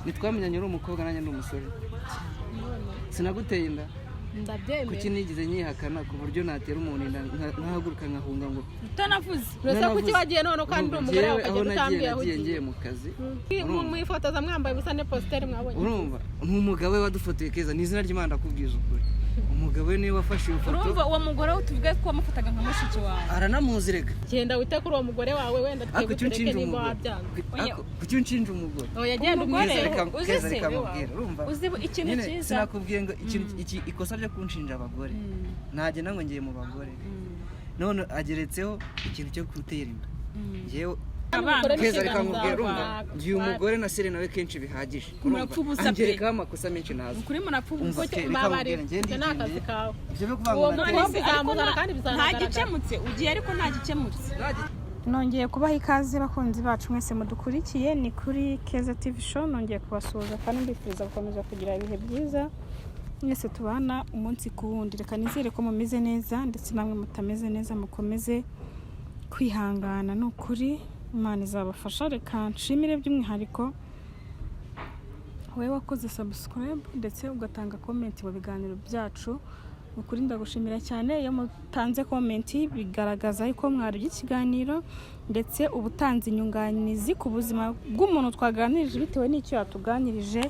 nitwamenyanye uri umukobwa nanjye ndi umusore sinaguteye inda ndabyemera kuki nigize nyihakana ku buryo natera umuntu inda nkahaguruka nkahunga ngo utanavuze uretse kuki wagiye none kandi umugore wawe aho nagiye ngiye mu kazi mwifotoza mwambaye ubusa ne poster mwabonye urumva n'umugabo we wadufotoye Keza ni izina ry'Imana ndakubwiza ukuri umugabo we niwe wafashe ifoto urumva uwo mugore utuvuge ko wamufataga nka mushiki wawe aranamuzi rega genda wite kuri uwo mugore wawe wenda twebwe niba wabyanga kuki unshinja umugore oya genda umugore uzi urumva uzi ikintu cyiza sinakubwiye ngo iki ikosa ryo kunshinja abagore nagenda ngo ngiye mu bagore none ageretseho ikintu cyo gutera inda yewe Keza reka nkubwire urumva ngiye umugore na Serena we kenshi bihagije angereka amakosa menshi nazo kuri munapfubuza ko babare n'akazi kawe uwo mukobwa kandi bizanagaragara nta gikemutse ugiye ariko nta gikemutse nongeye kubaha ikaze bakunzi bacu mwese mudukurikiye ni kuri Keza TV show nongeye kubasuhuza kandi mbifuriza gukomeza kugira ibihe byiza mwese tubana umunsi ku wundi reka nizere ko mumeze neza ndetse namwe mutameze neza mukomeze kwihangana n'ukuri Imana izabafasha reka nshimire by'umwihariko wowe wakoze subscribe ndetse ugatanga comment mu biganiro byacu ukuri ndagushimira cyane iyo mutanze comment bigaragaza yuko mwaruje ikiganiro ndetse ubutanze inyunganizi ku buzima bw'umuntu twaganirije bitewe n'icyo yatuganirije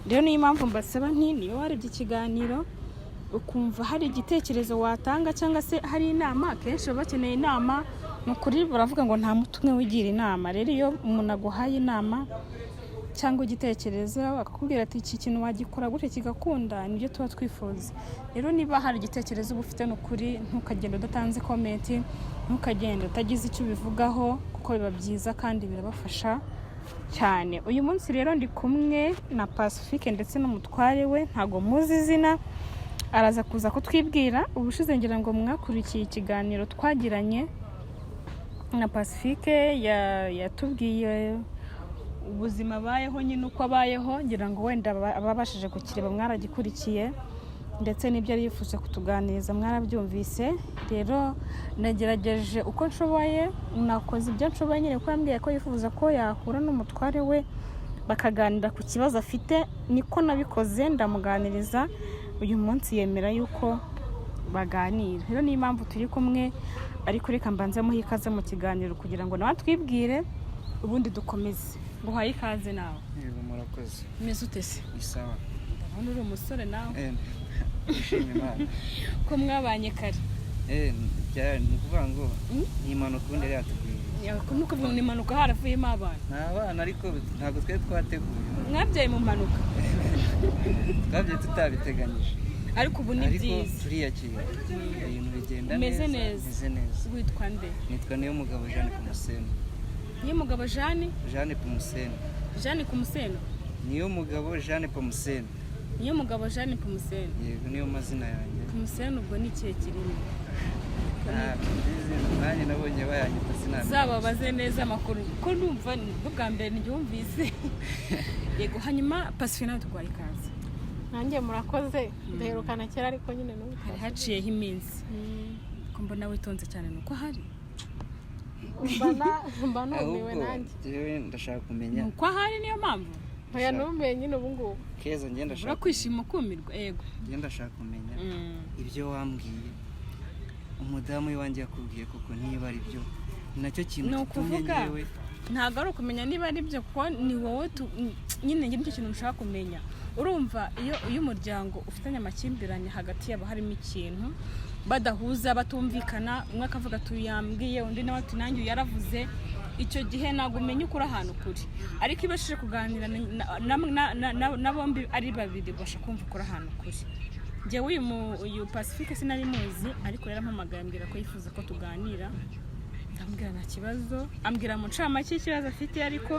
rero niyo mpamvu mbasaba nti niyo warebye ikiganiro ukumva hari igitekerezo watanga cyangwa se hari inama kenshi bakeneye inama nukuri baravuga ngo nta mutumwe wigira inama rero iyo umuntu aguhaye inama cyangwa igitekerezo akakubwira ati iki kintu wagikora gute kigakunda nibyo tuba twifuza rero niba hari igitekerezo ubufite nukuri ntukagenda udatanze comment ntukagenda utagize icyo ubivugaho kuko biba byiza kandi birabafasha cyane uyu munsi rero ndi kumwe na Pacifique ndetse n'umutware we ntago muzi izina araza kuza kutwibwira ubushize ngira ngo mwakurikiye ikiganiro twagiranye na Pacifique yatubwiye ubuzima bayeho nyine uko abayeho ngira ngo wenda ababashije kukireba mwaragikurikiye ndetse n'ibyo ari yifuza kutuganiriza mwarabyumvise rero nagerageje uko nshoboye nakoze ibyo nshoboye nyine ko yambwiye ko yifuza ko yahura n'umutware we bakaganira ku kibazo afite niko nabikoze ndamuganiriza uyu munsi yemera yuko baganira rero niyo mpamvu turi kumwe ariko reka mbanze muhe ikaze mu kiganiro kugira ngo nawe twibwire ubundi dukomeze nguhaye ikaze nawe yego murakoze umeze utese isawa ndabona uri umusore nawe ishimye Imana ko mwabanye kare ni ukuvuga ngo ni impanuka ubundi yari yatubwiye nuko uvuga ni impanuka haravuyemo abana ni abana ariko ntabwo twari twateguye mwabyaye mu mpanuka twabyaye tutabiteganyije ariko ubu ni byiza turiyakira ibintu bigenda umeze neza witwa nde nitwa niyo mugabo Jeanne Kumuseno niyo mugabo Jeanne Kumuseno Jeanne Kumuseno niyo mugabo Jeanne Kumuseno niyo mugabo Jeanne Kumuseno yego niyo mazina yanjye Kumuseno ubwo ni ikihe kirimo nanjye nabonye bayanyita sinamenya zababaze neza amakuru ko numva bwa mbere ndyumvise yego hanyuma Pacifique nawe tugwaye ikaze nanjye murakoze duherukana kera ariko nyine n'ubu hari haciyeho iminsi ko mbona witonze cyane nuko hari mba numiwe nanjye jewe ndashaka kumenya nuko hari niyo mpamvu oya numiwe nyine ubu ngubu Keza ngenda ndashaka urakwishima kumirwa yego ngenda ndashaka kumenya ibyo wambwiye umudamu wanjye yakubwiye koko niba ari byo nacyo kintu gitumye nyewe ntabwo ari ukumenya niba ari byo kuko ni wowe nyine nicyo kintu ushaka kumenya urumva iyo umuryango ufitanye amakimbirane hagati yabo harimo ikintu badahuza batumvikana umwe akavuga tuyambwiye undi nawe ati nanjye yaravuze icyo gihe ntabwo umenya ukuri ahantu kuri ariko iyo bashije kuganira na bombi ari babiri basha kumva ukuri ahantu kuri njyewe uyu Pacifique sinari muzi ariko yarampamagaye ambwira ko yifuza ko tuganira ndambwira nta kibazo ambwira mu ncamake ikibazo afite ariko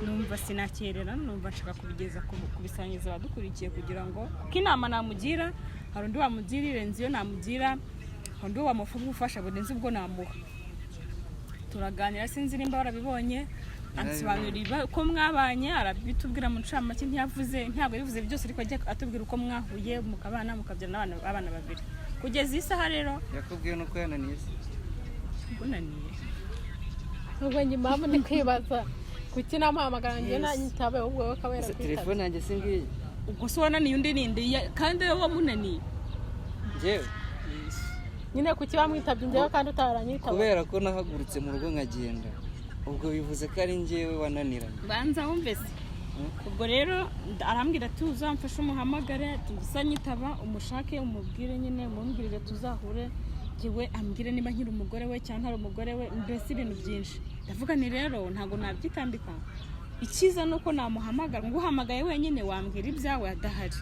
numva sinakerera numva nshaka kubigeza kubisangiza abadukurikiye kugira ngo kuko inama namugira hari undi wamugira irenze iyo namugira hari undi wamufuga ubufasha burenze ubwo namuha turaganira sinzi nimba warabibonye ansobanurira ko mwabanye arabitubwira mu ncamake ntabwo yavuze byose ariko ajya atubwira uko mwahuye mukabana mukabyana abana babiri kugeza isaha rero yakubwiye nuko yananiye unaniye ubwo njye impamvu ndi kwibaza kuki namuhamagara njye nanyitabe ubwo we kabera kwita telefone yanjye singiye ubwo se wananiye undi ninde kandi wowe wamunaniye njyewe nyine kuki bamwitabye njyewe kandi utaranyitaba kubera ko nahagurutse mu rugo nkagenda ubwo bivuze ko ari njyewe wananiranye banza wumve se ubwo rero arambwira ati uzamfashe umuhamagare ati gusa nyitaba umushake umubwire nyine umumbwirire tuzahure njyewe ambwire niba nkiri umugore we cyangwa ntari umugore we mbese ibintu byinshi ndavuga ni rero ntabwo nabyitambika icyiza ni uko namuhamagara nguhamagaye wenyine wambwira ibyawe adahari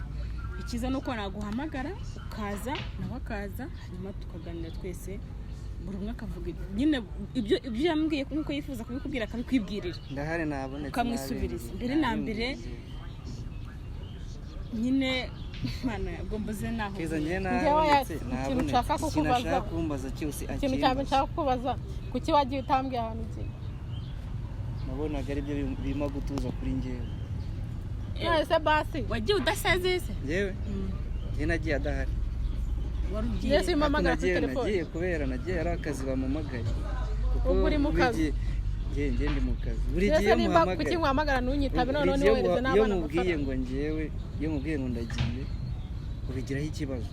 icyiza ni uko naguhamagara ukaza nawe akaza hanyuma tukaganira twese buri umwe akavuga nyine ibyo yambwiye nk'uko yifuza kubikubwira akabikwibwirira ndahari nabonetse ukamwisubiriza mbere na mbere nyine mana yagomboze naho keza njye nabonetse nabonetse sinashaka kumbaza cyose ikintu cyane nshaka kubaza kuki wagiye utambwiye ahantu ugiye nabonaga ari byo birimo gutuza kuri njyewe ese basi wagiye udasezeye se njyewe njye nagiye adahari Yesu impamagara kuri telefone nagiye kubera nagiye ari akazi bamamagaye ubwo uri mu kazi njye ndi mu kazi buri gihe muhamagara kuki nkwamagara ntunyitabe none niwohereze n'abana mubwiye ngo njyewe iyo mubwiye ngo ndagiye ubigiraho ikibazo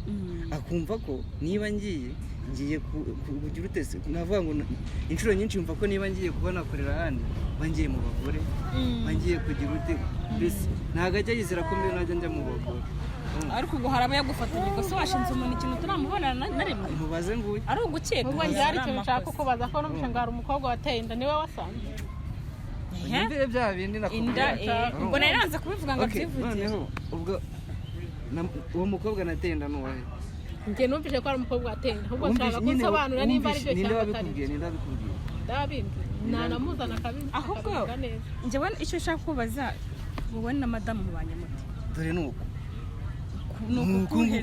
akumva ko niba ngiye kugira utese navuga ngo inshuro nyinshi yumva ko niba ngiye kuba nakorera ahandi bangiye mu bagore bangiye kugira ute mbese ntabwo ajya yizera ko mbere najya njya mu bagore ariko ubwo hari abayagufatanya ubwo se washinze umuntu ikintu turamubonana na rimwe mubaze nguye ari ugukeka ubwo njye hari ikintu nshaka kukubaza ko n'umushinga ngo hari umukobwa wateye inda niwe wasanze imbere bya bindi nakubwira ubwo nari nanze kubivuga ngo byivugire noneho ubwo uwo mukobwa nateye inda n'uwahe njye numvise ko ari umukobwa wateye inda ahubwo nshaka kunsobanura nimba ari byo cyangwa atari ninde wabikubwiye ndabimbwiye nanamuzana ahubwo njyewe icyo nshaka kubaza wowe na madamu mubanye muti dore nuko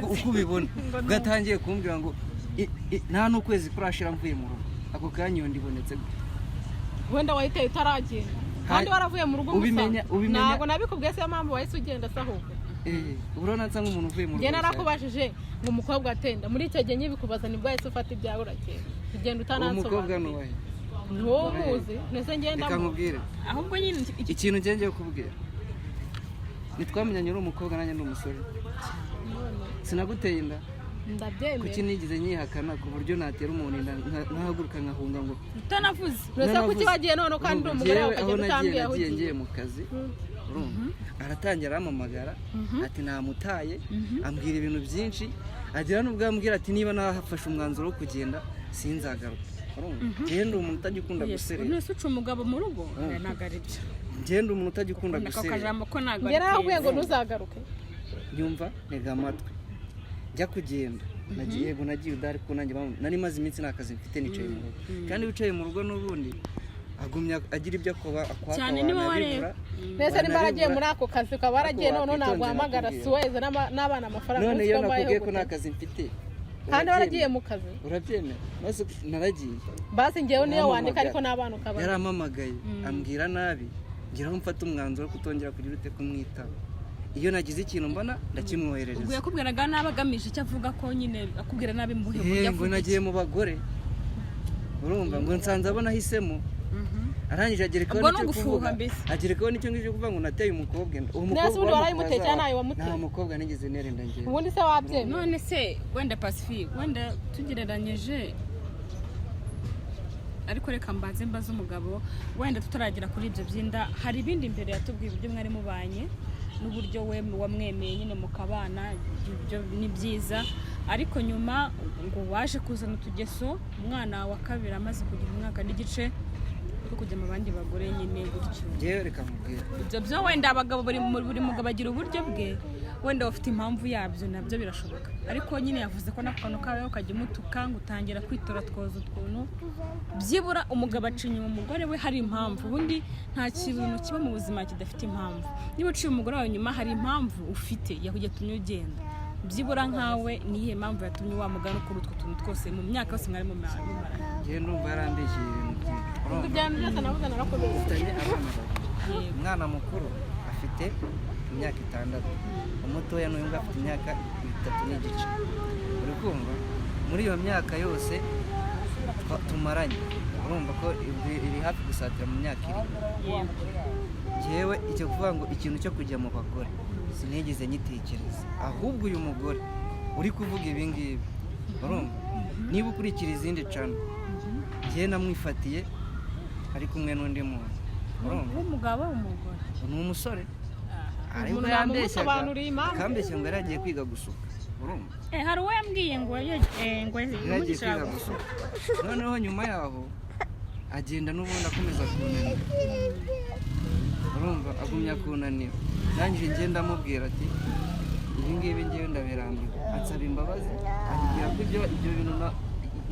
uko ubibona bwatangiye kumbwira ngo nta n'ukwezi kurashira mvuye mu rugo ako kanya iyo ndibonetse wenda wahiteye utaragenda kandi waravuye mu rugo ubimenya ntabwo nabikubwiye se mpamvu wahise ugenda se ahubwo urabona nsa nk'umuntu uvuye mu rugo njye narakubajije ngo umukobwa atenda muri icyo gihe nyibikubaza nibwo wahise ufata ibyawe uragenda ugenda utanansobanura umukobwa nuwahe ni wowe umuzi ndetse ngenda reka nkubwire ahubwo nyine ikintu ngiye kubwira nitwamenyanye uri umukobwa nanjye ndi umusore sinaguteye inda ndabyemera kuki nigeze nyihakana ku buryo natera umuntu inda nkahaguruka nkahunga ngo utanavuze uretse kuki wagiye none kandi uri umugore wawe ukagenda utambwiye aho ugiye ngiye mu kazi aratangira aramamagara ati namutaye ambwira ibintu byinshi agira n'ubwo ambwira ati niba nahafashe umwanzuro wo kugenda sinzagaruka ngende umuntu utagikunda guserera nese uca umugabo mu rugo ntabwo ari byo ngende umuntu utagikunda guserera njye narakubwiye ngo ntuzagaruke nyumva ntega amatwi njya kugenda yego nagiye udahari kuko nanjye nari maze iminsi nta kazi mfite nicaye mu rugo kandi wicaye mu rugo n'ubundi agumya agira ibyo akwaka cyane niba wareba mbese niba waragiye muri ako kazi ukaba waragiye none ntabwo uhamagara suweze n'abana amafaranga none iyo nakubwiye ko nta kazi mfite kandi waragiye mu kazi urabyemera maze naragiye basi ngewe niyo wandika ariko n'abana ukaba yarampamagaye ambwira nabi ngiraho mfata umwanzuro wo kutongera kugira ute kumwitaba iyo nagize ikintu mbona ndakimwoherereza ubwo yakubwiraga nabi agamije icyo avuga ko nyine akubwira nabi mu buhe ngo nagiye mu bagore urumva ngo nsanze abona ahisemo arangije agerekaho n'icyo ngicyo kuvuga ngo nateye umukobwa uwo mukobwa warayimuteye cyane nawe wamuteye nta mukobwa nigeze nerenda ngewe ubundi se wabyemeye none se wenda Pacifique wenda tugereranyije ariko reka mbaze umugabo wenda tutaragera kuri ibyo byinda hari ibindi imbere yatubwiye uburyo mwari mubanye n'uburyo we wamwemeye nyine mukabana ibyo ni byiza ariko nyuma ngo waje kuzana utugeso umwana wa kabiri amaze kugira umwaka n'igice ko kujya mu bandi bagore nyine gutyo ngewe reka nkubwire ibyo byo wenda abagabo buri mugabo agira uburyo bwe wenda bafite impamvu yabyo nabyo birashoboka ariko nyine yavuze ko n'akantu kawe ukajya umutuka ngo utangira kwitora twoza utuntu byibura umugabo aca inyuma umugore we hari impamvu ubundi nta kintu kiba mu buzima kidafite impamvu niba uciye umugore wawe nyuma hari impamvu ufite yatumye ugenda byibura nkawe niyihe mpamvu yatumye wamugana kuri utwo tuntu twose mu myaka yose mwari mu maranye ngewe ndumva yarambeshyeye ibintu byinshi ibyantu byose nabuze narakubeshye ufitanye abana babiri umwana mukuru afite imyaka 6 umutoya n'uyu nguyu afite imyaka 3 n'igice uri kumva muri iyo myaka yose tumaranye urumva ko iri hafi gusatira mu myaka 7 yewe icyo kuvuga ngo ikintu cyo kujya mu bagore sinigeze nyitekereza ahubwo uyu mugore uri kuvuga ibi ngibi urumva niba ukurikira izindi cana njye namwifatiye ari kumwe n'undi muntu urumva umugabo umugore ni umusore ariko umuntu yamusobanuriye impamvu akambeshya ngo yaragiye kwiga gusuka urumva hari uwo yambwiye ngo yaragiye kwiga gusuka noneho nyuma yaho agenda n'ubundi akomeza kunanira urumva agumya kunanira nanjye ngenda amubwira ati ibi ngibi ngewe ndabirambiwe ansaba imbabazi ambwira ko ibyo bintu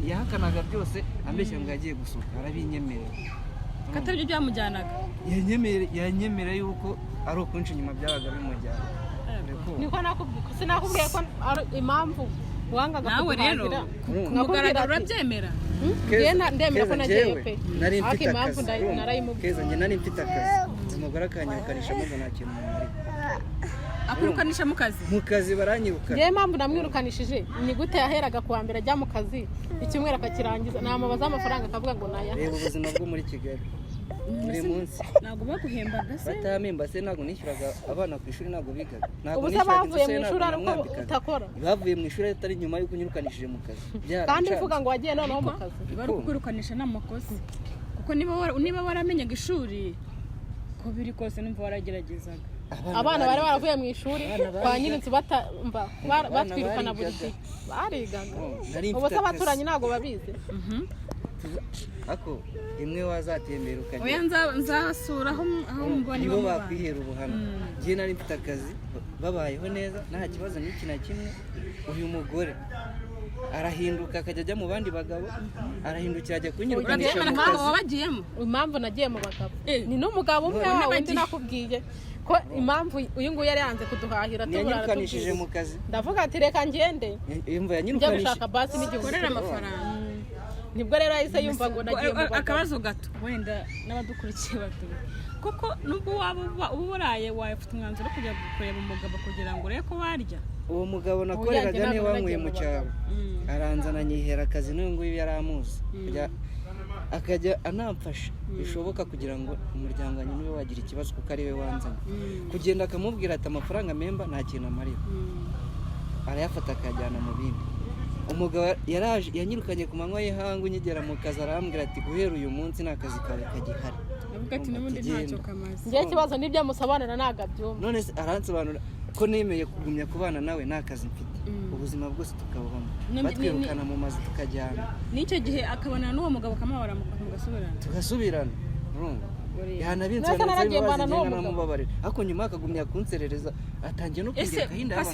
yahakanaga byose ambeshya ngo yagiye gusuka arabinyemerera katari byo byamujyanaga yanyemerera yuko ari ukunshi inyuma byabaga bimujyana niko sinakubwiye ko impamvu wangaga nawe rero kumugaragara urabyemera ndemera ko nagiye pe nari mfite impamvu narayimubwiye njye nari mfite akazi umugore akanyirukanishamo ngo nta kintu mumuri akwirukanisha mu kazi baranyirukana njyewe impamvu namwirukanishije ni gute yaheraga kuwa mbere ajya mu kazi icyumweru akakirangiza namubaza amafaranga akavuga ngo naya reba ubuzima bwo muri Kigali buri munsi ntabwo baguhembaga se batamemba se ntabwo nishyuraga abana ku ishuri ntabwo bigaga ubu se bavuye mu ishuri ariko utakora bavuye mu ishuri atari nyuma y'uko unyirukanishije mu kazi kandi uvuga ngo wagiye noneho mu kazi bari kukwirukanisha n'amakosa kuko niba waramenyaga ishuri ko biri kose numva warageragezaga abana bari baravuye mu ishuri kwa nyirinzu batwirukana buri gihe barigaga ubu se abaturanyi ntabwo babizi ako imwe wazatembera ukajya oya nzasura aho mbona nibo bakwihera ubuhano njye nari mfite akazi babayeho neza nta kibazo n'iki na kimwe uyu mugore arahinduka akajya ajya mu bandi bagabo arahindukira ajya kunyirukanisha mu kazi wabagiyemo impamvu nagiye mu bagabo ni n'umugabo umwe wawe undi nakubwiye ko impamvu uyu nguyu yari yanze kuduhahira yanyirukanishije mu kazi ndavuga ati reka ngende njya gushaka basi n'igihe ukorera amafaranga nibwo rero yahise yumva ngo nagiye mu bagabo akabazo gato wenda n'abadukurikiye batuye kuko nubwo waba uburaye wafite umwanzuro wo kujya kureba umugabo kugira ngo urebe ko warya uwo mugabo nakoreraga niwe wanyweye mu cyaro aranzana nyihera akazi n'uyu nguyu yari amuzi akajya anamfasha bishoboka kugira ngo umuryango wanjye niwe wagira ikibazo kuko ari we wanzanye kugenda akamubwira ati amafaranga memba nta kintu amarira arayafata akajyana mu bindi umugabo yaraje yanyirukanye ku manywa y'ihangu nyigera mu kazi arambwira ati guhera uyu munsi nta kazi kawe kagihari avuga ati n'ubundi ntacyo kamaze ngiye ikibazo n'ibyo musobanura ntabwo abyumva none se aransobanura ko nemeye kugumya kubana nawe nta kazi mfite ubuzima bwose tukabubamo batwirukana mu mazu tukajyana n'icyo gihe akabonana n'uwo mugabo akamubara tugasubirana yanabinsanamubabarira ariko nyuma akagumya kunserereza atangiye no kugira agahinda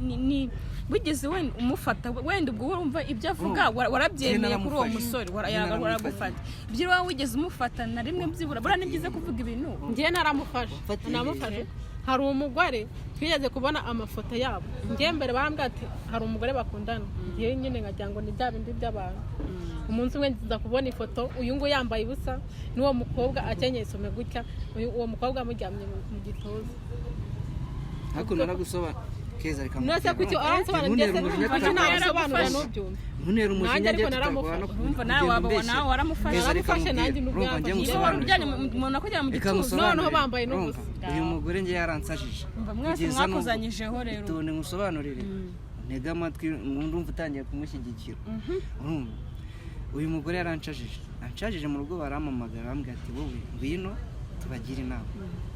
ni wigeze wenda umufata wenda ubwo wumva ibyo avuga warabyemeye kuri uwo musore waragufata ibyo wowe wigeze umufata na rimwe byibura bura ni byiza kuvuga ibintu ngiye naramufashe hari umugore twigeze kubona amafoto yabo ngiye mbere barambwira ati hari umugore bakundana ngiye nyine nkagira ngo ni bya bindi by'abantu umunsi umwe nziza kubona ifoto uyu nguyu yambaye ubusa n'uwo mukobwa akenyeye isume gutya uwo mukobwa amuryamye mu gituza ariko naragusobanura keza reka nose kucyo aransobanura ndetse n'umuco narasobanura n'ubyumva ntunera umujinya njye umva nawe wabona waramufashe nanjye n'ubujyanye umuntu akujyana mu gituza noneho bambaye n'ubusa uyu mugore njye yaransajije mwese mwakuzanyijeho rero tubone ngusobanurire ntega amatwi ndumva utangiye kumushyigikira urumva uyu mugore yaranshajije mu rugo barampamagara arambwira ati wowe ngwino tubagire inama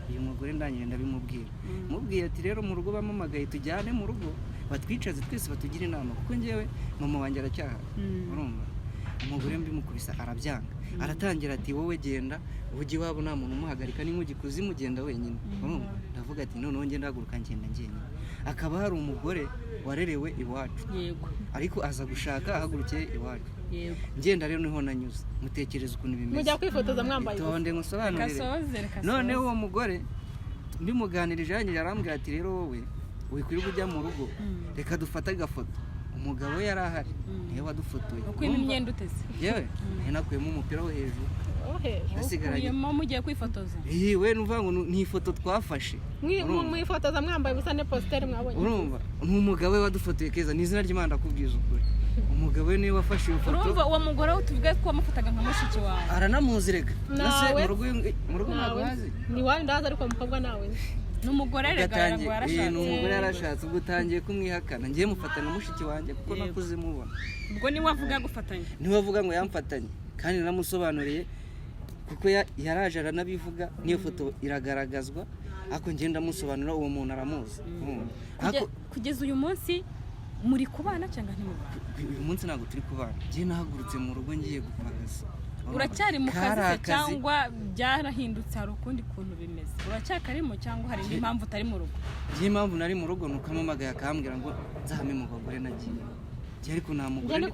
uyu mugore ndangije ndabimubwira mubwiye ati rero mu rugo bamamagaye tujyane mu rugo batwicaze twese batugire inama kuko njyewe mama wanjye aracyaha urumva umugore mbimukubisa arabyanga aratangira ati wowe genda ujye iwabo nta muntu umuhagarika n'inkugi kuzimugenda wenyine urumva ndavuga ati noneho ngenda haguruka ngenda njyenyine akaba hari umugore warerewe iwacu ariko aza gushaka ahagurukiye iwacu ngenda rero niho nanyuze mutekereza ukuntu bimeze mujya kwifotoza mwambaye tonde ngusobanurire noneho uwo mugore mbimuganirije yanjye yarambwira ati rero wowe wikwirirwa ujya mu rugo reka dufate agafoto umugabo we yari ahari niwe wadufotoye ukuyemo imyenda uteze yewe nakuyemo umupira wo hejuru ukuyemo mugiye kwifotoza we nuvuga ngo ni ifoto twafashe mwifotoza mwambaye ubusa ne positeri mwabonye urumva ni umugabo we wadufotoye keza ni izina ry'Imana ndakubwiza ukuri umugabo we niwe wafashe iyo foto. urumva uwo mugore we tuvuge ko wamufataga nka mushiki wawe aranamuzi rega Nawe. mu rugo ntabwo hazi ni wawe ndaza ariko umukobwa nawe n'umugore rega ngo yarashatse ni umugore yarashatse ubwo utangiye kumwihakana ngiye mufatana mushiki wanjye kuko nakuze mubona ubwo niwe avuga gufatanya niwe avuga ngo yamfatanye kandi namusobanuriye kuko yaraje aranabivuga niyo foto iragaragazwa ako ngenda musobanura uwo muntu aramuzi kugeza uyu munsi muri kubana cyangwa ntimubana uyu munsi ntabwo turi kubana ngiye nahagurutse mu rugo ngiye gupagasa uracyari mu kazi cyangwa byarahindutse hari ukundi kuntu bimeze uracyakarimo cyangwa hari indi mpamvu utari mu rugo ngiye impamvu nari mu rugo nuko amamagaye akambwira ngo nzahame mu bagore nagiye ariko nta mugore ndi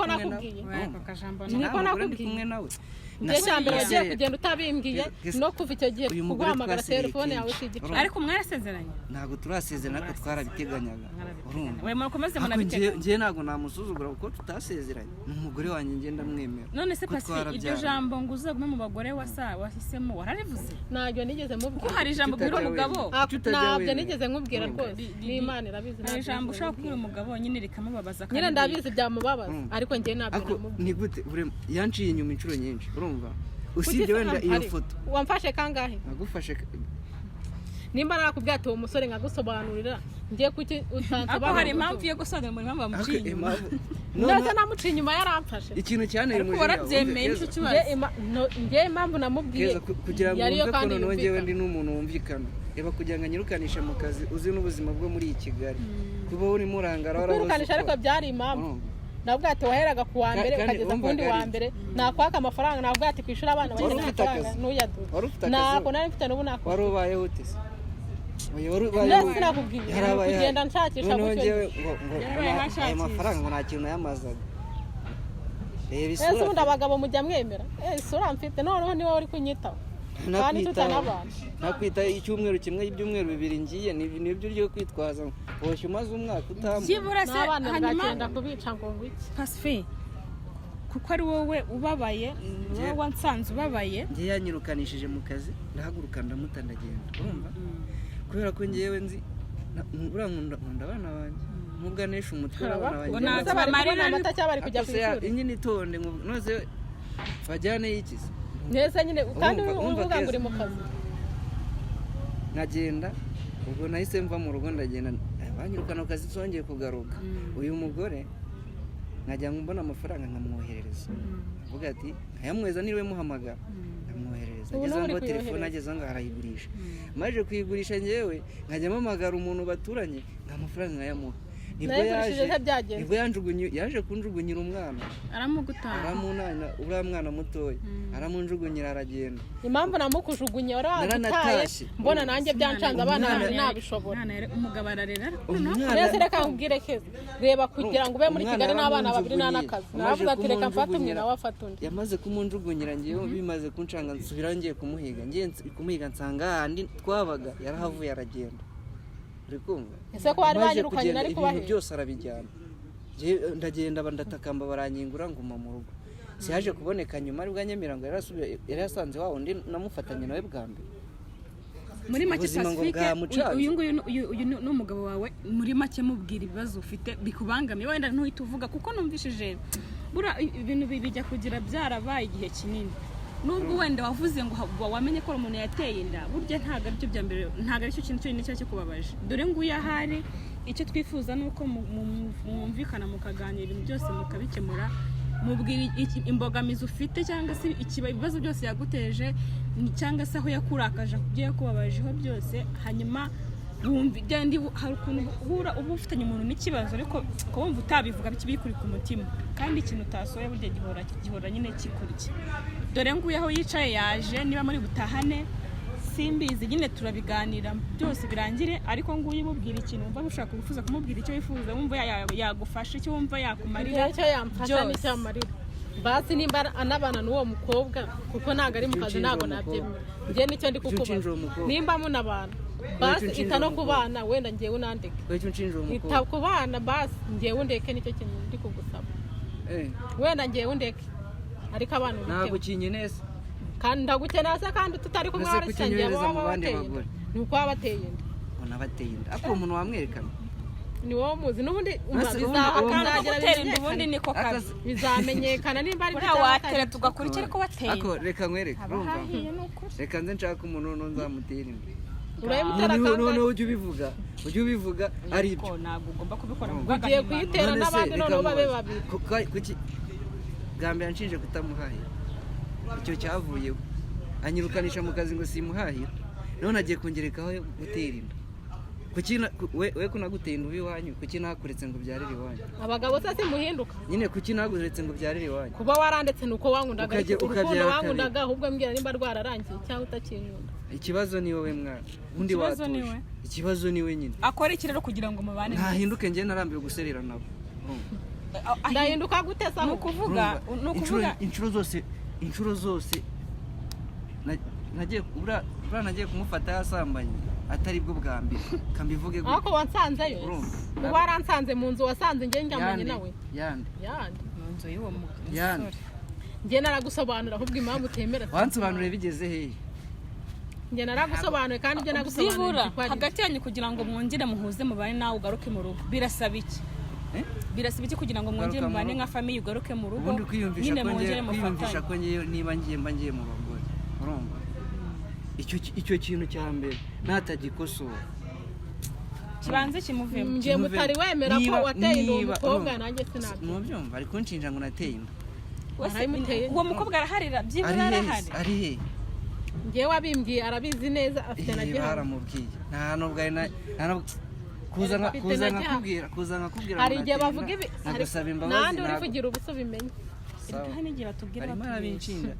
kumwe nawe njye cyambere wagiye kugenda utabimbwiye no kuva icyo gihe kuguhamagara telefone yawe sigiciro ariko mwarasezeranye ntabwo turasezerana ariko twarabiteganyaga urumva we mukomeze munabiteganya ngiye ntabwo namusuzugura kuko tutasezeranye ni umugore wanjye ngenda mwemera none se pasi iryo jambo ngo uzagume mu bagore wahisemo wararivuze ntabyo nigeze mubwira ko hari ijambo ubwira umugabo ntabyo nigeze nkubwira rwose n'Imana irabizi hari ijambo ushaka kubwira umugabo nyine rikamubabaza nyine ndabizi byamubabaza ariko njye ntabyo namubwira ni gute yanciye inyuma inshuro nyinshi urumva usibye wenda iyo foto wamfashe kangahe nagufashe nimba narakubwiye ati uwo musore nkagusobanurira ngiye kuki utansobanurira ako hari impamvu yo gusobanura muri mpamvu bamuciye inyuma none namuciye inyuma yaramfashe ikintu cyane ariko warabyemeye nicyo kibazo ngiye impamvu namubwiye kugira ngo wumve ko noneho njyewe ndi n'umuntu wumvikana reba kugira ngo anyirukanishe mu kazi uzi n'ubuzima bwo muri Kigali kuba urimo urangara warabuze ariko byari impamvu nabwo ati waheraga ku wa mbere ukageza ku wundi wa mbere nakwaka amafaranga nabwo ati kwishura abana bagize amafaranga n'uyadura ntabwo nari mfite n'ubu nakora wari ubayeho ute se nasi nakubwiye kugenda nshakisha gutyo ayo mafaranga ngo nta kintu yamazaga ese ubundi abagabo mujya mwemera isura mfite noneho niwe uri kunyitaho kandi tutanabana nakwita icyumweru kimwe ibyumweru bibiri ngiye nibyo uryo kwitwaza woshye umaze umwaka utamba byibura se hanyuma kubica ngo ngwiki Pacifique kuko ari wowe ubabaye wowe wansanze ubabaye ngiye yanyirukanishije mu kazi ndahaguruka ndamuta ndagenda urumva kubera ko ngiyewe nzi urankunda abana banjye muganisha umutwe abana banjye amata cyabari kujya ku ishuri nyine itonde noze bajyane yikize neza nyine kandi uvuga ngo uri mu kazi nkagenda ubwo nahise mva mu rugo ndagenda banyirukana akazi zongeye kugaruka uyu mugore nkajya mbona amafaranga nkamwoherereza avuga ati nkayamweza niriwe muhamagara nkamwoherereza ageze ngo telefone ageze ngo arayigurisha maje kuyigurisha ngewe nkajya mpamagara umuntu baturanye nta mafaranga nkayamuha nibwo yaje kunjugunyira umwana aramunana uriya mwana mutoya aramunjugunyira aragenda impamvu namukujugunye waratutaye mbona nanjye byancanze abana bari nabishobora umugabo ararera neza reka nkubwire keza reba kugira ngo ube muri Kigali n'abana babiri n'akazi navuga ati reka mfate umwe nawe afate undi yamaze kumunjugunyira ngewe bimaze kunshanga nsubira ngiye kumuhiga ngiye kumuhiga nsanga handi twabaga yarahavuye aragenda ese ko bari banyirukanye nari kubahe ibintu byose arabijyana ndagenda bandatakamba baranyingura nguma mu rugo siyaje kuboneka nyuma ari bwanyemera ngo yari yasanze wa undi namufatanye nawe bwa mbere muri make Pacifique uyu ni umugabo wawe muri make mubwira ibibazo ufite bikubangamiye wenda ntuhita uvuga kuko numvishije bura ibintu bijya kugira byarabaye igihe kinini nubwo wenda wavuze ngo wamenye ko umuntu yateye inda burya ntago aricyo bya mbere ntago aricyo kintu cyonyine cyo kubabaje dore ngo uyahari icyo twifuza nuko mwumvikana mukaganira ibintu byose mukabikemura mubwira imbogamizi ufite cyangwa se ibibazo byose yaguteje cyangwa se aho yakurakaje kubyo yakubabajeho byose hanyuma wumva igenda hari ukuntu uba ufitanye umuntu n'ikibazo ariko wumva utabivuga bikuri ku mutima kandi ikintu utasohoye burya gihora nyine kikurya dore nguye aho yicaye yaje niba muri butahane simbizi nyine turabiganira byose birangire ariko nguye umubwira ikintu wumva ushaka gufuza kumubwira icyo wifuza wumva yagufasha icyo wumva yakumarira icyo yamfasha n'icyo amarira basi nimba anabana n'uwo mukobwa kuko ntago ari mu kazi ntago nabyemera njye nicyo ndi kukubaza nimba munabana basi ita no kubana wenda ngewe unandeke ita kubana basi ngewe undeke nicyo kintu ndi kugusaba wenda ngewe undeke ariko abana ntago kinyeneza kandi ndagukeneza kandi tutari kumwe harishyangiye abo bateye nuko wabateye inda ona bateye inda ako umuntu wamwerekana ni wowe muzi n'ubundi ubundi niko kazi bizamenyekana nimba ari buriya watera tugakurikira ko wateye ako reka nkwereke urumva reka nze nshaka umuntu nzamutera imbere urayimutera none ujye ubivuga ari ibyo ntabwo ugomba kubikora mu ugiye kuyitera n'abandi noneho babe babiri kuki bwa mbere yanshinje kutamuhahira icyo cyavuyeho anyirukanisha mu kazi ngo simuhahira none agiye kongerekaho gutera inda we ko naguteye inda iwanyu kuki nakuretse ngo byarire iwanyu abagabo se simuhinduka nyine kuki naguretse ngo byarire iwanyu kuba warandetse nuko wankundaga urukundo wankundaga ahubwo mbwira nimba rwararangiye cyangwa utakinkunda ikibazo ni wowe mwana undi watuje ikibazo ni we nyine akora iki rero kugira ngo mubane ntahinduke njye narambiwe guserera nabo ndahinduka gute se ni ukuvuga inshuro zose nagiye kumufata yasambanye atari bwo bwa mbere kambivuge gute ariko wansanzeyo uba waransanze mu nzu wasanze njye njyamanye nawe yandi mu nzu y'uwo musore njye naragusobanura ahubwo impamvu utemera wansobanuriye bigeze hehe njye naragusobanuye kandi ibyo nagusobanuriye hagati yanyu kugira ngo mwongere muhuze mubane nawe ugaruke mu rugo birasaba iki kugira ngo mwongere mubane nka famiye ugaruke mu rugo nyine mwongere mufatanye ko niba ngiye mu bagore urumva icyo kintu cya mbere natagikosora kibanze kimuvemo ngiye mutari wemera ko wateye inda umukobwa nanjye sinabyo mubyumva ari kunshinja ngo nateye inda uwo mukobwa araharira byibura arahari ari he ngewe wabimbwiye arabizi neza afite na gihamya baramubwiye nta nubwo ari kuza nkakubwira hari igihe bavuga ibi nandi uri kugira ubuso bimenye arimo arabinshinja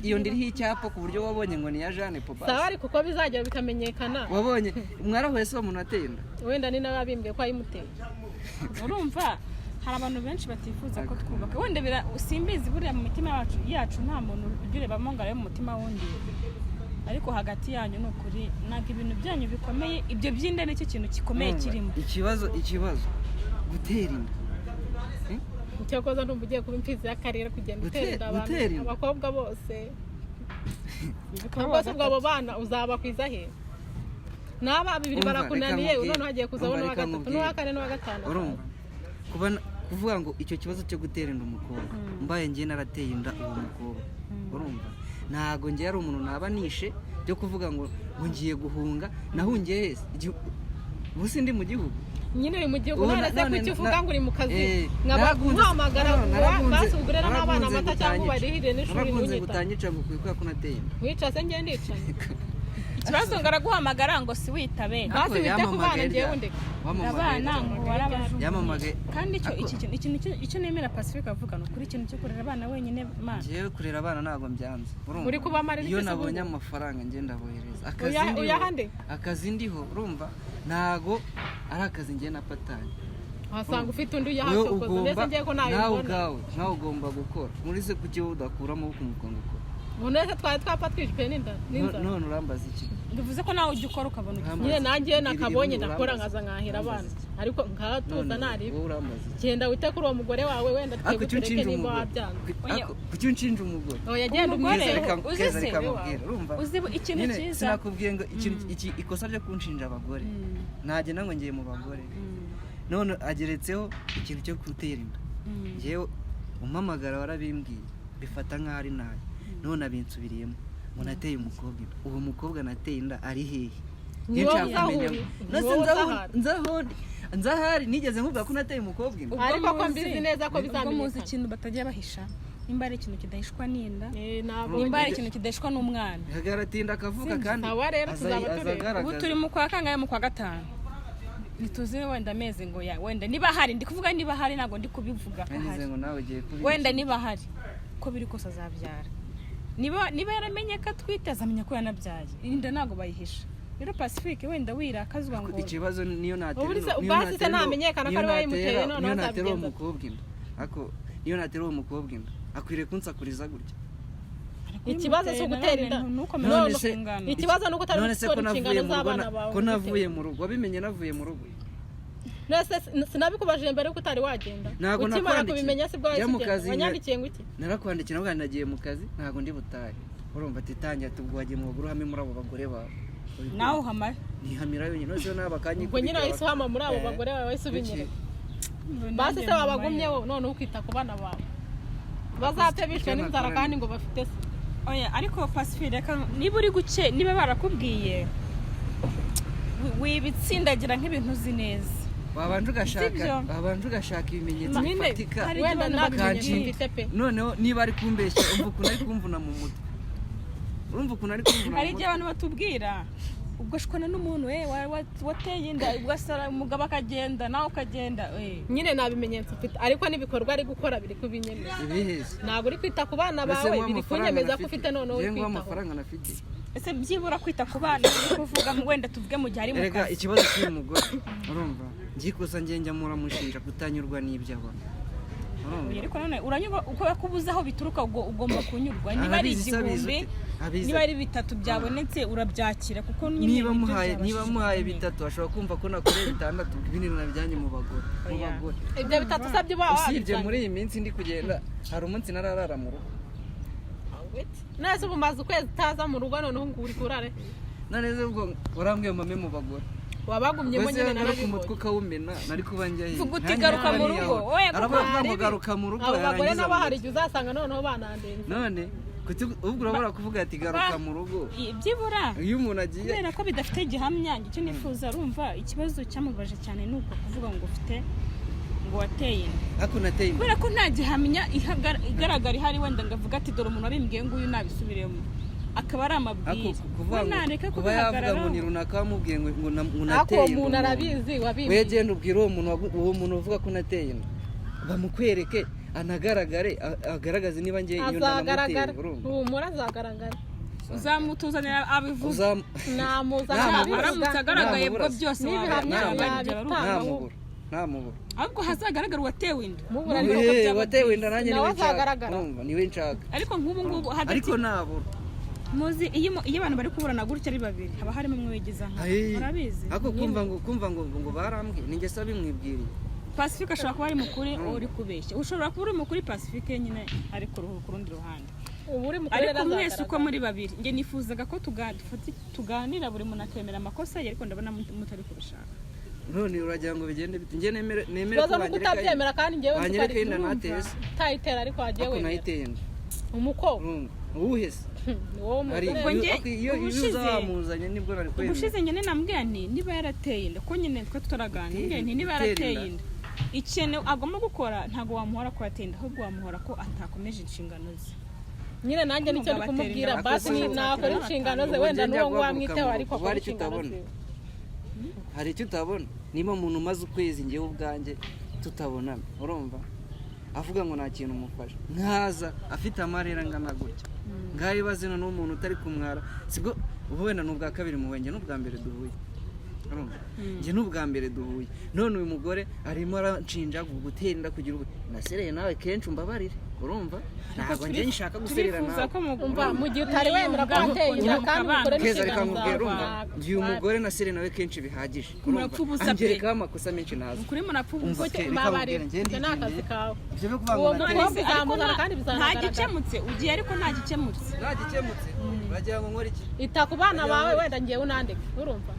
iyo ndiriho icyapa ku buryo wabonye ngo ni iya Jeanne Popas sawa ariko uko bizagera bikamenyekana wabonye mwarahuye se umuntu ateye inda wenda ni nawe wabimbwiye ko ayimuteye urumva hari abantu benshi batifuza ko twubaka wenda simbizi buriya mu mitima yacu nta muntu ujya urebamo ngo arebe mu mutima wundi ariko hagati yanyu ni ukuri ntabwo ibintu byanyu bikomeye ibyo by'inda nicyo kintu gikomeye kirimo ikibazo gutera inda icyakoze ndumva ugiye kuba imfizi y'akarere kugenda utera inda abantu abakobwa bose rwose ubwo abo bana uzabakwiza he n'aba bibiri barakunaniye none hagiye kuzaho n'uwa gatatu n'uwa kane n'uwa gatanu urumva kuvuga ngo icyo kibazo cyo gutera inda umukobwa mbaye ngiye narateye inda uwo mukobwa urumva ntago ngiye ari umuntu naba nishe byo kuvuga ngo ngiye guhunga nahungiye hese ubu sindi mu gihugu nyine uri mu gihugu none se kuki uvuga ngo uri mu kazi nkabaguhamagara basubwire n'abana amata cyangwa ubarihire n'ishuri ntunyita gutanyica ngo kwikwa ko nateye inda wica se ngiye ndicaye ikibazo ngo araguhamagara ngo si witabe basi wite ku bana ngewe ndeka abana ngo warabajuje yamamagaye kandi icyo nemera Pacifique avuga no kuri ikintu cyo kurera abana wenyine mana jewe kurera abana ntago mbyanze uri kubamarira iyo nabonye amafaranga ngenda bohereza akazi ndiho urumva ntago ari akazi ngiye napatanye wasanga ufite undi yahasokoza ndetse ngiye ko nayibona nawe ugomba gukora muri se kuki udakuramo umukongo ukora none twari twapfa twijwe n'inda none urambaza iki bivuze ko nawe ujya ukora ukabona nyine nanjye nakabonye ndakora nkaza nkahira abana ariko nkatuza nariba genda wite kuri uwo mugore wawe wenda twebwe tureke nimba wabyanze kuki unshinja umugore oya genda umwizere uzi ikintu cyiza sinakubwiye ngo ikosa ryo kunshinja abagore ntagenda ngo ngiye mu bagore none ageretseho ikintu cyo gutera inda ngewe umpamagara warabimbwiye bifata nk'aho ari nabi none abinsubiriyemo ngo nateye umukobwa inda uwo mukobwa nateye inda ari hehe nzahari nigeze nkubwira ko nateye umukobwa inda ariko ko mbizi neza ko bizamenyekana muzi ikintu batajya bahisha nimba ari ikintu kidahishwa n'inda nimba ari ikintu kidahishwa n'umwana hagaratinda akavuga kandi ubu turi mu kwa kangahe mu kwa gatanu ntituzi wenda amezi ngo wenda niba hari ndi kuvuga niba hari ntabwo ndi kubivuga ko hari wenda niba hari ko biri kose azabyara niba yaramenye ko atwite azamenya ko yanabyaye inda ntabwo bayihisha rero Pacifique wenda wirakazwa ngo ikibazo niyo ntamenyekana ko ari we wayimuteye noneho natera umukobwa inda ako niyo natera uwo mukobwa inda akwiriye kunsakuriza gutya ikibazo cyo gutera inda ikibazo nuko utari gukora inshingano z'abana bawe ko navuye mu rugo wabimenye navuye mu rugo sinabikubajije mbere ko utari wagenda ukimara kubimenya si bwo wanyandikiye ngo iki narakwandikiye nabwo nagiye mu kazi ntabwo ndi butahe urumva ati tangira tubwo wagiye mu bagore hamwe muri abo bagore bawe nawe uhamara nihamira yonyine nose n'abakanye ubwo nyine wahise uhama muri abo bagore bawe wahise ubinyere basi se wabagumyeho none ukita ku bana bawe bazapfe bishwe n'inzara kandi ngo bafite se oya ariko Pacifique reka niba uri guke niba barakubwiye wibitsindagira nk'ibintu uzi neza wabanje ugashaka ibimenyetso bifatika wenda ntabimenyetso pe noneho niba ari kumbeshya umva ukuntu ari kumvuna mu mutwe urumva ukuntu ari kumvuna hari igihe abantu batubwira ugashwana n'umuntu wateye inda ugasara umugabo akagenda nawe ukagenda nyine nta bimenyetso ufite ariko n'ibikorwa ari gukora biri kubinyemeza ntabwo uri kwita ku bana bawe biri kunyemeza ko ufite noneho uri kwitaho amafaranga nafite ese byibura kwita ku bana uri kuvuga wenda tuvuge mu gihe ari mu kazi ikibazo cy'uyu mugore urumva ngikosa ngenge muramushinja kutanyurwa n'ibyo abona ariko none uranyurwa uko yakubuza aho bituruka ugomba kunyurwa niba ari igihumbi niba ari bitatu byabonetse urabyakira kuko niba muhaye bitatu ashobora kumva ko nakoreye bitandatu ibindi nabijyanye mu bagore ibyo bitatu usabye usibye muri iyi minsi ndi kugenda hari umunsi nararara mu rugo nase ubu maze ukwezi utaza mu rugo noneho ngo uri kurare none ubwo warambwiye mame mu bagore wabagumyemo nyine narabibonye umutwe ukawumena nari kuba njyaye vuguti garuka mu rugo aravuga ngo garuka mu rugo abo bagore nabo hari igihe uzasanga noneho banandenze none ubwo urabura kuvuga ati garuka mu rugo byibura iyo umuntu agiye kubera ko bidafite gihamya icyo nifuza urumva ikibazo cyamubaje cyane ni uko kuvuga ngo ufite ngo wateye inda kubera ko nta gihamya igaragara ihari wenda ngavuga ati dore umuntu wabimbwiye nguyu nabisubiremo akaba ari amabwiriza kuba yavuga ngo ni runaka wamubwiye ngo nateye ako umuntu arabizi wabimbwiye wegenda ubwira uwo muntu uvuga ko nateye inda bamukwereke anagaragare agaragaze niba ngiye iyo azagaragara humura azagaragara uzamutuzanira abivuze namuzana aramutse agaragaye bwo byose ntamubura ahubwo hazagaragara uwatewe inda watewe inda nanjye niwe azagaragara niwe nshaka ariko nk'ubu ngubu ariko nabura muzi iyo abantu bari kuburana gutya ari babiri haba harimo umwe wigiza urabizi ariko kumva ngo barambwiye ninjye saba bimwibwiriye Pacifique ashobora kuba ari mukuri uri kubeshya ushobora kuba uri mukuri Pacifique nyine ari ku rundi ruhande ariko mwese uko muri babiri njye nifuzaga ko tuganira buri muntu akemera amakosa ye ariko ndabona mutari kubishaka none uragira ngo bigende bite njye nemere ko bangireka kandi njyewe bangireka inda nateye tayitera ariko wagiye we nayiteye umukobwa uwuhese iyo uzamuzanye nibwo nari kwemera ubushize nyine nambwiye nti niba yarateye inda ko nyine twe tutaraganira nti niba yarateye inda ikintu agomba gukora ntabwo wamuhora ko yateye inda ahubwo wamuhora ko atakomeje inshingano ze nyine nanjye nicyo ndi kumubwira basi nakora inshingano ze wenda n'uwo ngo wamwiteho ariko akora inshingano ze hari icyo utabona niba umuntu umaze ukwezi ngewe ubwanjye tutabonana urumva avuga ngo nta kintu umufasha nkaza afite amarira angana gutya ngaho ibaze n'umuntu utari kumwara sibwo ubu wenda ni ubwa kabiri mu wenge n'ubwa mbere duhuye njye n'ubwa mbere duhuye none uyu mugore arimo aranshinja gutera inda kugira ubu nasereye nawe kenshi umbabarire urumva ntabwo njye nshaka guserera nawe mu gihe utari wemera ko wateye inda kandi umugore n'inshingano zawe ngiye umugore nasereye nawe kenshi bihagije angerekaho amakosa menshi nazo ukuri murapfubuza babarira njye ni akazi kawe uwo mukobwa uzamuzana kandi bizanagaragara ntagikemutse ugiye ariko ntagikemutse uragira ngo nkore iki ita ku bana bawe wenda ngewe unandeke urumva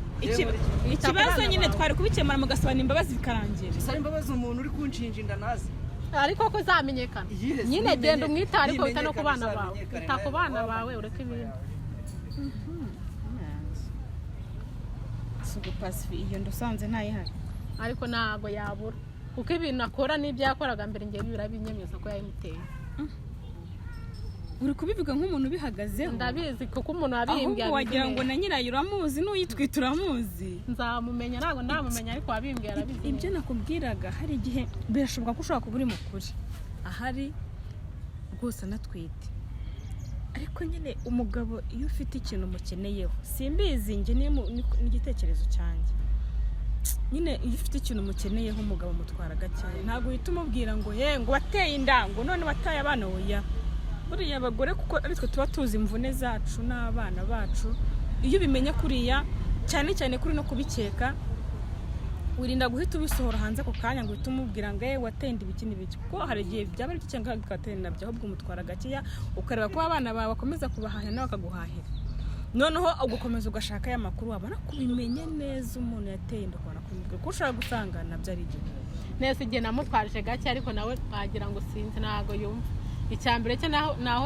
ikibazo nyine twari kubikemura mugasabana imbabazi bikarangira saba imbabazi umuntu uri kunshinja inda nazi ariko ko uzamenyekana nyine genda umwita ariko wita no ku bana bawe ita ku bana bawe ureke ibindi sugu Pacifique iyo ndusanze ntayihari ariko ntago yabura kuko ibintu akora n'ibyo yakoraga mbere ngiye birabinyemeza ko yayimuteye uri kubivuga nk'umuntu ubihagazeho ndabizi kuko umuntu wabimbwiye ahubwo wagira ngo na nyirayo uramuzi n'uyitwita uramuzi nzamumenya ntabwo ndamumenya ariko wabimbwiye arabizi ibyo nakubwiraga hari igihe birashoboka ko ushobora kuba uri mukuri ahari rwose anatwite ariko nyine umugabo iyo ufite ikintu umukeneyeho simbizi njye n'igitekerezo cyanjye nyine iyo ufite ikintu umukeneyeho umugabo mutwara gakeya ntabwo uhita umubwira ngo ngo wateye inda ngo none wataye abana oya buriya abagore kuko ari twe tuba tuzi imvune zacu n'abana bacu iyo ubimenya kuriya cyane cyane kuri no kubikeka wirinda guhita ubisohora hanze ako kanya ngo uhite umubwira ngo wateye inda ibiki n'ibiki kuko hari igihe byaba ari cyangwa bigatera nabyo ahubwo umutwara gakeya ukareba ko abana bawe bakomeza kubahahira nawe bakaguhahira noneho ugakomeza ugashaka aya makuru wabona kubimenye neza umuntu yateye inda ukabona kumubwira ko ushobora gusanga nabyo ari igihe nese igihe namutwarije gake ariko nawe wagira ngo sinzi ntago yumva icyambere cye naho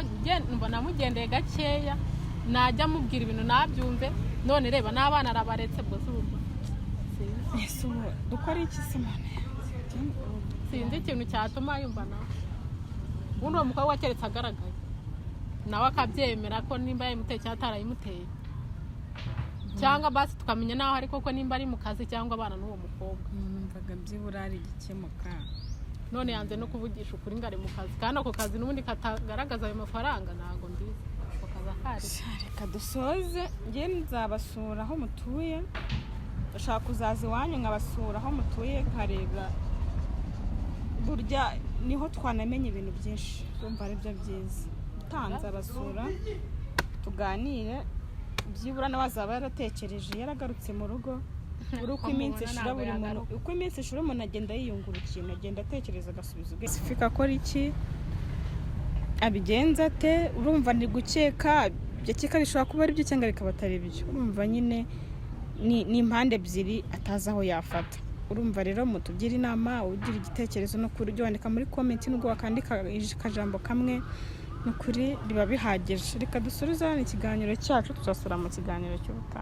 mbona mugendeye gakeya najya mubwira ibintu nabyumve none reba n'abana arabaretse bwose urumva ese dukora iki se mwana sinzi ikintu cyatuma yumva nawe ubundi uwo mukobwa keretse agaragaye nawe akabyemera ko nimba yayimuteye cyangwa atarayimuteye cyangwa basi tukamenya naho ari koko nimba ari mu kazi cyangwa abana n'uwo mukobwa numvaga byibura ari igikemuka none yanze no kuvugisha ukuri ngo ari mu kazi kandi ako kazi n'ubundi katagaragaza ayo mafaranga ntabwo mbizi ako kazi ahari reka dusoze njye nzabasura aho mutuye ndashaka kuzaza iwanyu nkabasura aho mutuye nkareba burya niho twanamenya ibintu byinshi urumva ari byo byiza utanze abasura tuganire byibura nawe azaba yaratekereje yaragarutse mu rugo buri uko iminsi ishira buri muntu uko iminsi ishira umuntu agenda yiyungura ikintu agenda atekereza agasubiza ubwenge sifika akora iki abigenza ate urumva ni gukeka byakeka bishobora kuba ari byo cyangwa bikaba atari byo urumva nyine ni impande ebyiri atazi aho yafata urumva rero mutugire inama ugira igitekerezo no kuri ujye wandika muri comment nubwo wakandika akajambo kamwe n'ukuri biba bihagije reka dusubize hano ikiganiro cyacu tuzasura mu kiganiro cy'ubutaha